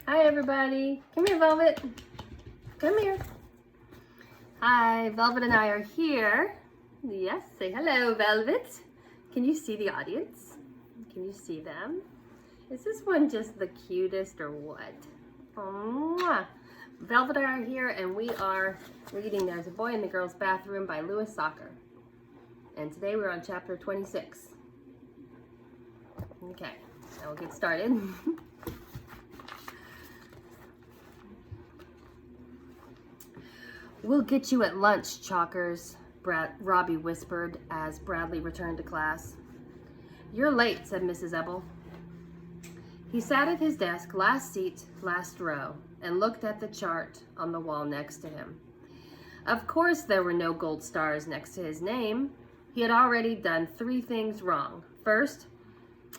Hi, everybody. Come here, Velvet. Come here. Hi, Velvet and I are here. Yes, say hello, Velvet. Can you see the audience? Can you see them? Is this one just the cutest or what? Mwah. Velvet and I are here, and we are reading There's a Boy in the Girls' Bathroom by Lewis Soccer. And today we're on chapter 26. Okay, now we'll get started. We'll get you at lunch, Chalkers, Robbie whispered as Bradley returned to class. You're late, said Mrs. Ebel. He sat at his desk, last seat, last row, and looked at the chart on the wall next to him. Of course there were no gold stars next to his name. He had already done 3 things wrong. First,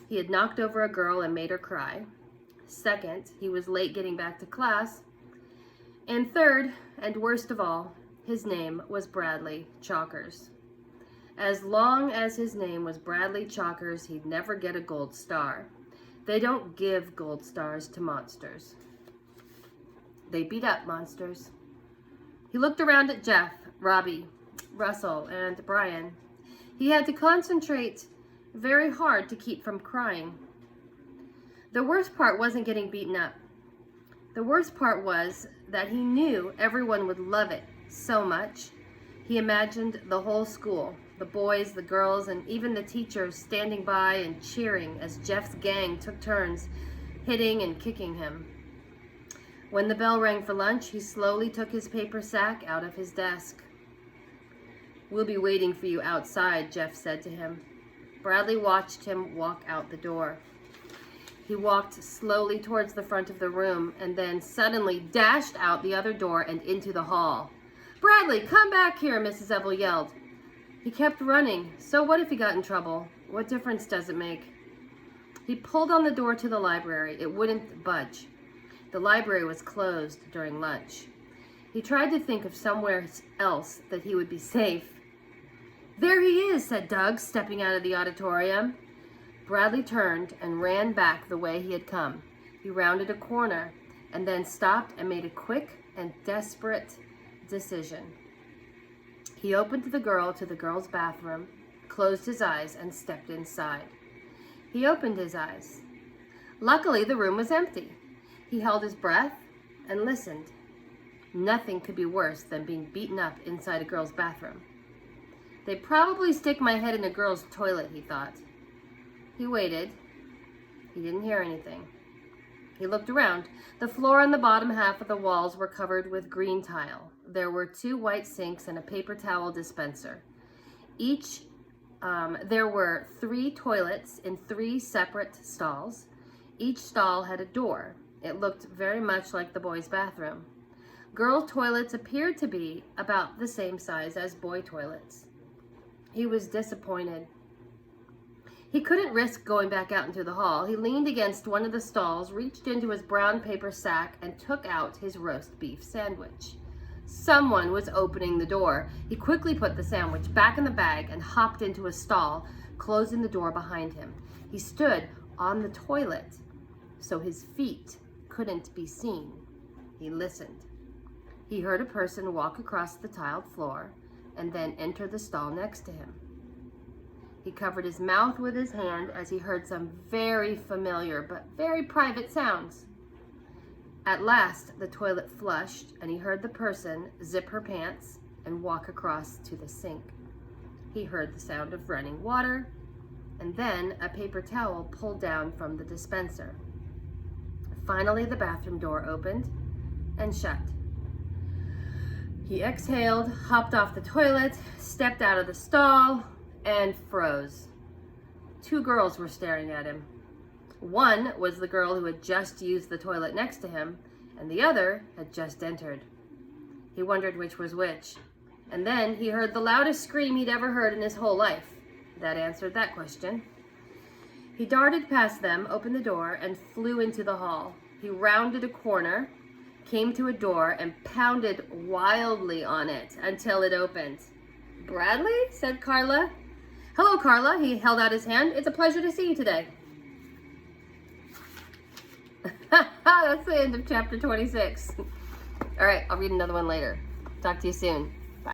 he had knocked over a girl and made her cry. Second, he was late getting back to class. And third, and worst of all, his name was Bradley Chalkers. As long as his name was Bradley Chalkers, he'd never get a gold star. They don't give gold stars to monsters. They beat up monsters. He looked around at Jeff, Robbie, Russell, and Brian. He had to concentrate very hard to keep from crying. The worst part wasn't getting beaten up. The worst part was that he knew everyone would love it so much. He imagined the whole school, the boys, the girls, and even the teachers standing by and cheering as Jeff's gang took turns hitting and kicking him. When the bell rang for lunch, he slowly took his paper sack out of his desk. We'll be waiting for you outside, Jeff said to him. Bradley watched him walk out the door. He walked slowly towards the front of the room and then suddenly dashed out the other door and into the hall. Bradley, come back here, Mrs. Ebel yelled. He kept running. So what if he got in trouble? What difference does it make? He pulled on the door to the library. It wouldn't budge. The library was closed during lunch. He tried to think of somewhere else that he would be safe. There he is, said Doug, stepping out of the auditorium. Bradley turned and ran back the way he had come. He rounded a corner and then stopped and made a quick and desperate decision. He opened the girl to the girls' bathroom, closed his eyes, and stepped inside. He opened his eyes. Luckily, the room was empty. He held his breath and listened. Nothing could be worse than being beaten up inside a girl's bathroom. They'd probably stick my head in a girl's toilet, he thought. He waited. He didn't hear anything. He looked around. The floor on the bottom half of the walls were covered with green tile. There were 2 white sinks and a paper towel dispenser. There were 3 toilets in 3 separate stalls. Each stall had a door. It looked very much like the boys' bathroom. Girl toilets appeared to be about the same size as boy toilets. He was disappointed. He couldn't risk going back out into the hall. He leaned against one of the stalls, reached into his brown paper sack, and took out his roast beef sandwich. Someone was opening the door. He quickly put the sandwich back in the bag and hopped into a stall, closing the door behind him. He stood on the toilet so his feet couldn't be seen. He listened. He heard a person walk across the tiled floor and then enter the stall next to him. He covered his mouth with his hand as he heard some very familiar but very private sounds. At last, the toilet flushed, and he heard the person zip her pants and walk across to the sink. He heard the sound of running water, and then a paper towel pulled down from the dispenser. Finally, the bathroom door opened and shut. He exhaled, hopped off the toilet, stepped out of the stall, and froze. 2 girls were staring at him. One was the girl who had just used the toilet next to him, and the other had just entered. He wondered which was which, and then he heard the loudest scream he'd ever heard in his whole life. That answered that question. He darted past them, opened the door, and flew into the hall. He rounded a corner, came to a door, and pounded wildly on it until it opened. Bradley? Said Carla. Hello, Carla. He held out his hand. It's a pleasure to see you today. That's the end of chapter 26. All right, I'll read another one later. Talk to you soon.